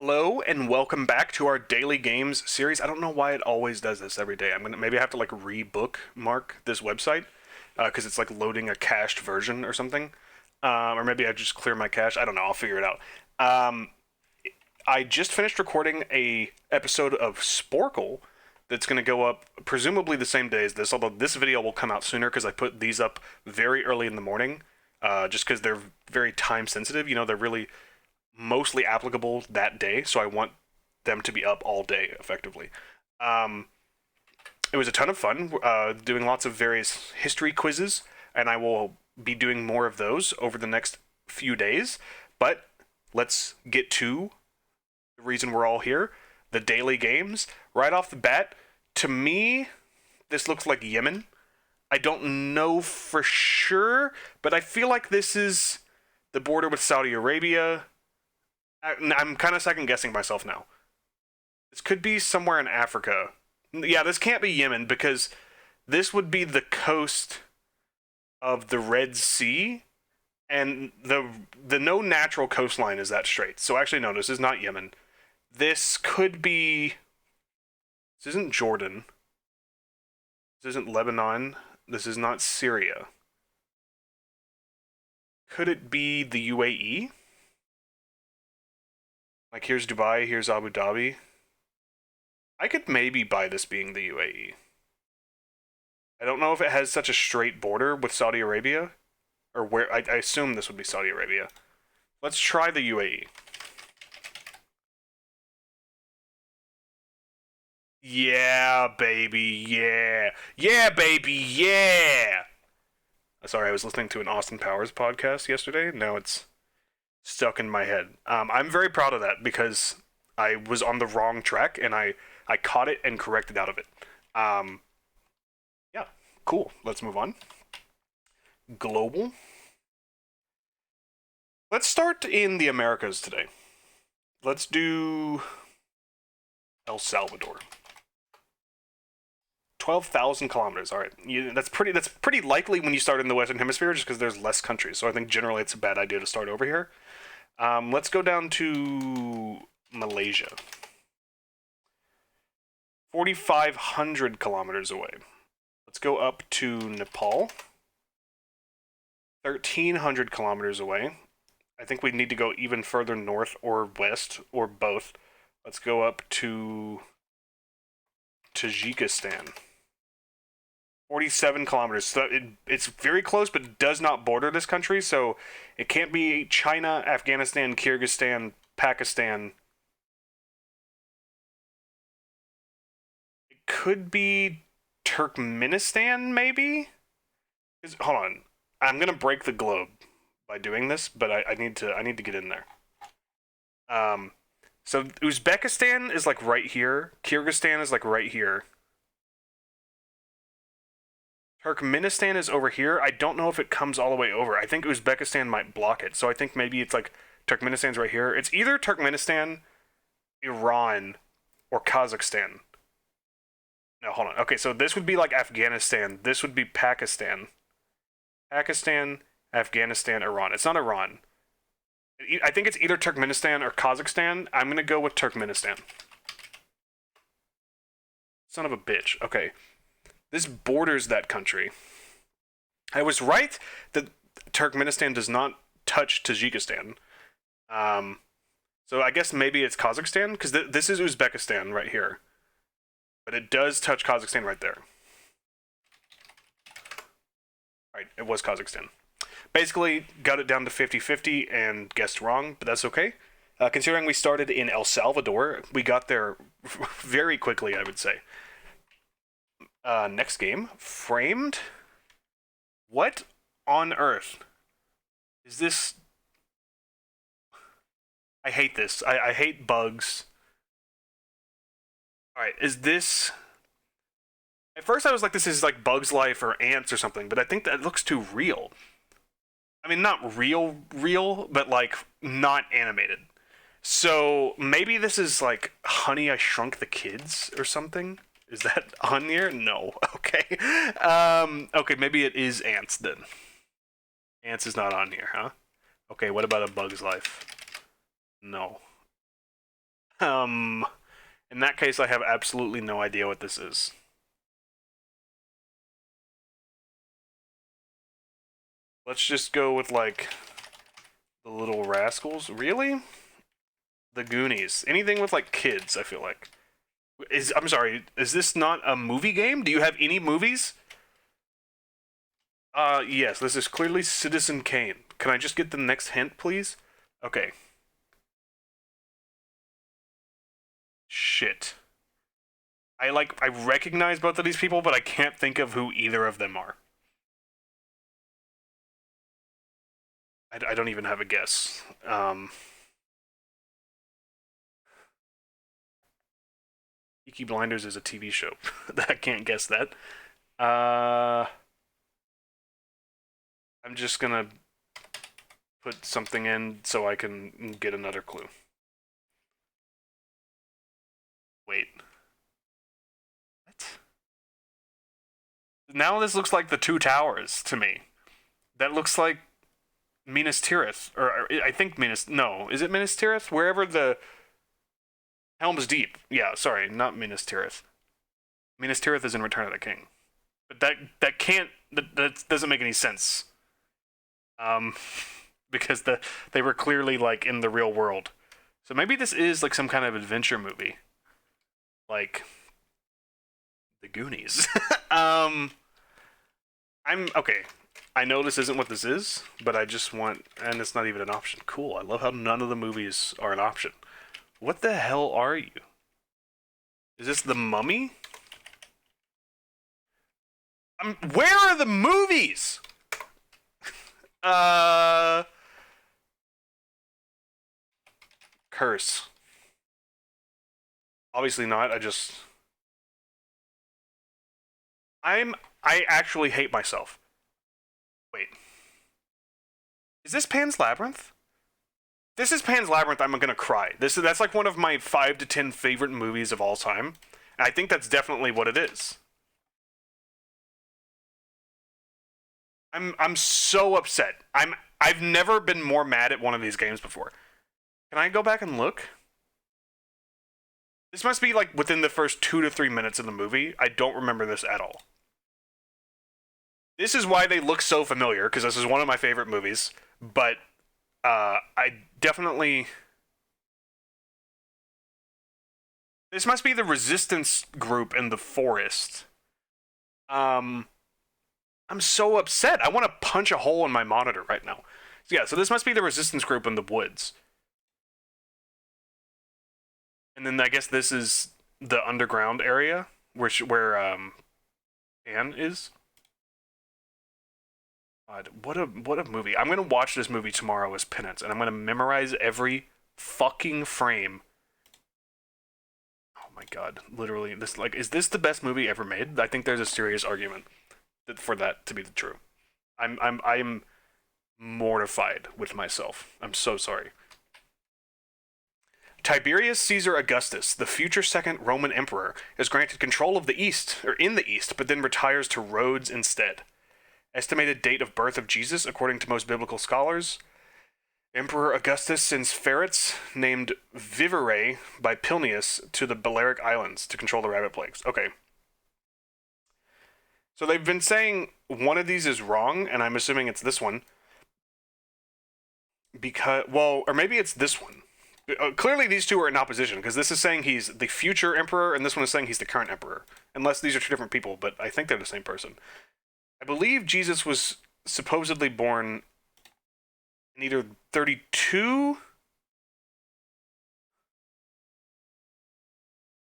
Hello and welcome back to our daily games series. I don't know why it always does this every day. Maybe I have to like rebookmark this website because it's like loading a cached version or something, or maybe I just clear my cache. I don't know. I'll figure it out. Um, I just finished recording a episode of Sporkle that's going to go up presumably the same day as this. Although this video will come out sooner because I put these up very early in the morning, just because they're very time sensitive. They're really mostly applicable that day, so I want them to be up all day effectively. Um, it was a ton of fun doing lots of various history quizzes, and I will be doing more of those over the next few days. But let's get to the reason we're all here, the daily games. Right off the bat, to me, this looks like Yemen. I don't know for sure, but I feel like this is the border with Saudi Arabia. I'm kind of second guessing myself now. This could be somewhere in Africa. Yeah, this can't be Yemen because this would be the coast of the Red Sea, and the no natural coastline is that straight. So actually, no, this is not Yemen. This could be. This isn't Jordan. This isn't Lebanon. This is not Syria. Could it be the UAE? Like, here's Dubai, here's Abu Dhabi. I could maybe buy this being the UAE. I don't know if it has such a straight border with Saudi Arabia, or where. I assume this would be Saudi Arabia. Let's try the UAE. Yeah, baby, yeah. Yeah, baby, yeah! Sorry, I was listening to an Austin Powers podcast yesterday. Now it's stuck in my head. I'm very proud of that because I was on the wrong track and I caught it and corrected out of it. Um, yeah, cool. Let's move on. Global. Let's start in the Americas today. Let's do El Salvador. 12,000 kilometers. All right, that's pretty likely when you start in the Western Hemisphere, just because there's less countries. So I think generally it's a bad idea to start over here. Let's go down to Malaysia. 4,500 kilometers away. Let's go up to Nepal. 1,300 kilometers away. I think we need to go even further north or west or both. Let's go up to Tajikistan. 47 kilometers. So it's very close, but does not border this country. So it can't be China, Afghanistan, Kyrgyzstan, Pakistan. It could be Turkmenistan, maybe? Hold on. I'm gonna break the globe by doing this, but I need to get in there. So Uzbekistan is like right here. Kyrgyzstan is like right here. Turkmenistan is over here. I don't know if it comes all the way over. I think Uzbekistan might block it. So I think maybe it's like Turkmenistan's right here. It's either Turkmenistan, Iran, or Kazakhstan. No, hold on. Okay, so this would be like Afghanistan. This would be Pakistan. Pakistan, Afghanistan, Iran. It's not Iran. I think it's either Turkmenistan or Kazakhstan. I'm going to go with Turkmenistan. Son of a bitch. Okay. This borders that country. I was right that Turkmenistan does not touch Tajikistan. So I guess maybe it's Kazakhstan, because this is Uzbekistan right here. But it does touch Kazakhstan right there. Alright, it was Kazakhstan. Basically, got it down to 50-50 and guessed wrong, but that's okay. Considering we started in El Salvador, we got there very quickly, I would say. Next game, Framed. What on earth is this? I hate this. I hate bugs. Alright, is this... At first I was like, this is like Bugs Life or Ants or something, but I think that looks too real. I mean, not real, but like not animated. So maybe this is like Honey, I Shrunk the Kids or something? Is that on here? No. Okay. Okay, maybe it is Ants then. Ants is not on here, huh? Okay, what about A Bug's Life? No. Um, in that case, I have absolutely no idea what this is. Let's just go with, like, the Little Rascals. Really? The Goonies. Anything with, like, kids, I feel like. I'm sorry, is this not a movie game? Do you have any movies? Yes, this is clearly Citizen Kane. Can I just get the next hint, please? Okay. Shit. I recognize both of these people, but I can't think of who either of them are. I don't even have a guess. Peaky Blinders is a TV show. I can't guess that. I'm just gonna put something in so I can get another clue. Wait. What? Now this looks like the Two Towers to me. That looks like Minas Tirith. Or I think Minas... No, is it Minas Tirith? Wherever the... Helm's Deep. Yeah, sorry, not Minas Tirith. Minas Tirith is in Return of the King. But that can't... That doesn't make any sense. Because they were clearly, like, in the real world. So maybe this is, like, some kind of adventure movie. Like... The Goonies. I'm... Okay. I know this isn't what this is, but I just want... And it's not even an option. Cool. I love how none of the movies are an option. What the hell are you? Is this The Mummy? Where are the movies? Curse. Obviously not. I actually hate myself. Wait. Is this Pan's Labyrinth? This is Pan's Labyrinth, I'm gonna cry. That's like one of my 5 to 10 favorite movies of all time. And I think that's definitely what it is. I'm so upset. I've never been more mad at one of these games before. Can I go back and look? This must be like within the first 2 to 3 minutes of the movie. I don't remember this at all. This is why they look so familiar, because this is one of my favorite movies. But I definitely... This must be the resistance group in the forest. I'm so upset. I want to punch a hole in my monitor right now. Yeah, so this must be the resistance group in the woods. And then I guess this is the underground area where Anne is. God, what a movie. I'm gonna watch this movie tomorrow as penance, and I'm gonna memorize every fucking frame. Oh my god, literally, is this the best movie ever made? I think there's a serious argument for that to be true. I'm mortified with myself. I'm so sorry. Tiberius Caesar Augustus, the future second Roman emperor, is granted control of the East, or in the East, but then retires to Rhodes instead. Estimated date of birth of Jesus, according to most biblical scholars. Emperor Augustus sends ferrets named Viverae by Plinius to the Balearic Islands to control the rabbit plagues. Okay. So they've been saying one of these is wrong, and I'm assuming it's this one. Because, well, or maybe it's this one. Clearly these two are in opposition, because this is saying he's the future emperor, and this one is saying he's the current emperor. Unless these are two different people, but I think they're the same person. I believe Jesus was supposedly born in either 32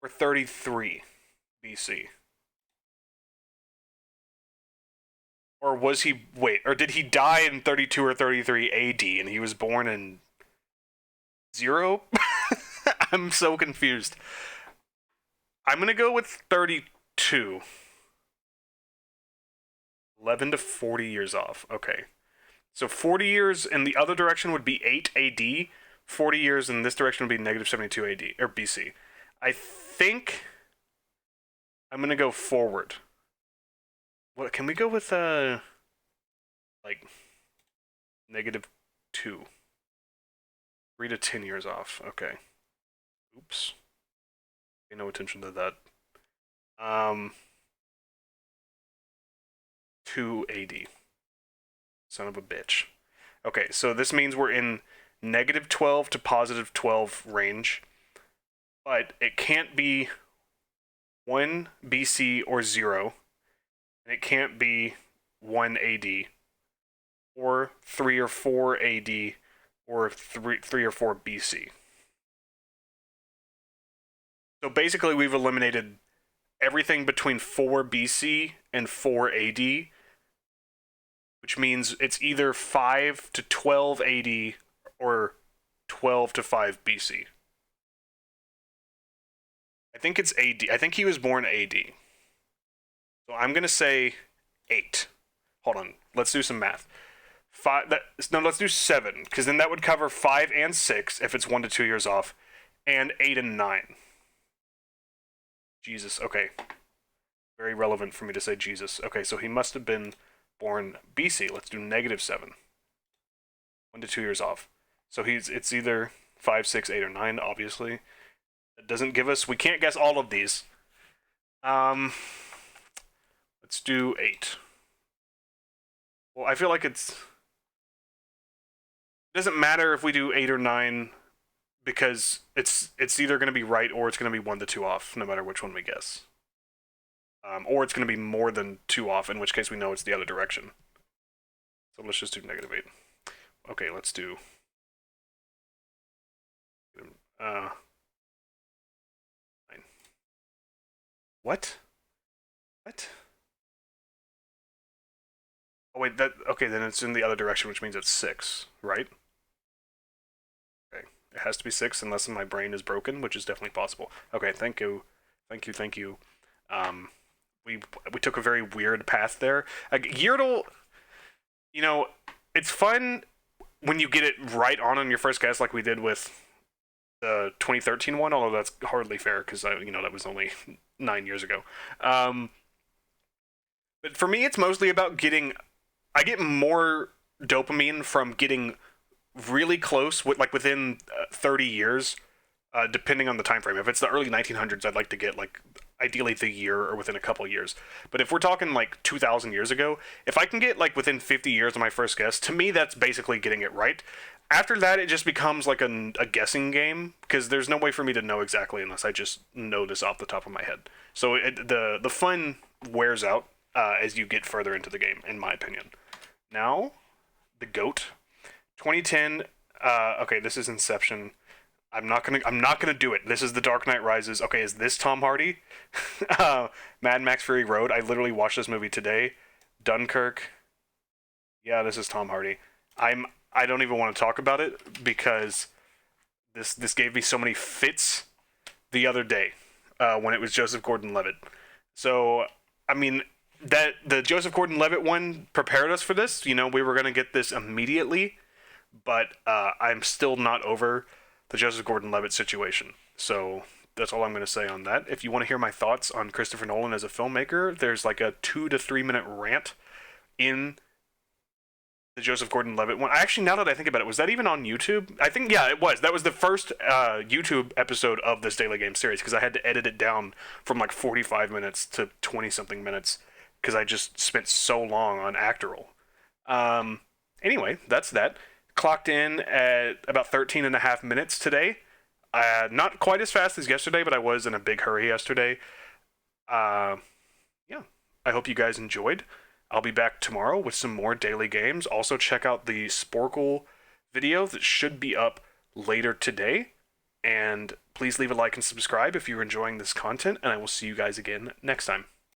or 33 BC. Or was he... Wait, or did he die in 32 or 33 AD, and he was born in 0? I'm so confused. I'm gonna go with 32. 11 to 40 years off. Okay. So 40 years in the other direction would be 8 AD. 40 years in this direction would be negative 72 AD, or BC. I think I'm going to go forward. What, can we go with, like, negative 2? 3 to 10 years off. Okay. Oops. Pay no attention to that. 2 AD. Son of a bitch. Okay, so this means we're in negative 12 to positive 12 range, but it can't be 1 BC or 0, and it can't be 1 AD, or 3 or 4 AD, or 3 or 4 BC. So basically, we've eliminated everything between 4 BC and 4 AD, which means it's either 5 to 12 AD or 12 to 5 BC. I think it's AD. I think he was born AD. So I'm going to say 8. Hold on. Let's do some math. Let's do 7, because then that would cover 5 and 6 if it's 1 to 2 years off, and 8 and 9. Jesus, okay. Very relevant for me to say Jesus. Okay, so he must have been born BC. Let's do negative 7. 1 to 2 years off. So it's either 5, 6, 8, or 9, obviously. It doesn't give us... We can't guess all of these. Let's do 8. Well, I feel like it doesn't matter if we do 8 or 9, because it's either going to be right or it's going to be 1 to 2 off, no matter which one we guess. Or it's going to be more than 2 off, in which case we know it's the other direction. So let's just do negative 8. Okay, let's do... 9. What? What? Oh wait, okay, then it's in the other direction, which means it's 6, right? Okay, it has to be 6 unless my brain is broken, which is definitely possible. Okay, thank you. We took a very weird path there. Yeardle, you know, it's fun when you get it right on your first guess, like we did with the 2013 one, although that's hardly fair, because, that was only 9 years ago. But for me, it's mostly about I get more dopamine from getting really close, within 30 years, depending on the time frame. If it's the early 1900s, I'd like to get, ideally the year or within a couple years. But if we're talking, 2,000 years ago, if I can get, within 50 years of my first guess, to me, that's basically getting it right. After that, it just becomes, a guessing game, because there's no way for me to know exactly unless I just know this off the top of my head. So the fun wears out as you get further into the game, in my opinion. Now, the GOAT. 2010, okay, this is Inception. I'm not gonna do it. This is The Dark Knight Rises. Okay, is this Tom Hardy? Mad Max Fury Road. I literally watched this movie today. Dunkirk. Yeah, this is Tom Hardy. I don't even want to talk about it because this gave me so many fits the other day when it was Joseph Gordon-Levitt. So, I mean, the Joseph Gordon-Levitt one prepared us for this. We were going to get this immediately, but I'm still not over the Joseph Gordon-Levitt situation. So that's all I'm going to say on that. If you want to hear my thoughts on Christopher Nolan as a filmmaker, there's a 2 to 3 minute rant in the Joseph Gordon-Levitt one. Actually, now that I think about it, was that even on YouTube? I think, yeah, it was. That was the first YouTube episode of this Daily Game series, because I had to edit it down from 45 minutes to 20-something minutes, because I just spent so long on Actorle. Anyway, that's that. Clocked in at about 13 and a half minutes today. Not quite as fast as yesterday, but I was in a big hurry yesterday. Yeah, I hope you guys enjoyed. I'll be back tomorrow with some more daily games. Also, check out the Sporkle video that should be up later today. And please leave a like and subscribe if you're enjoying this content, and I will see you guys again next time.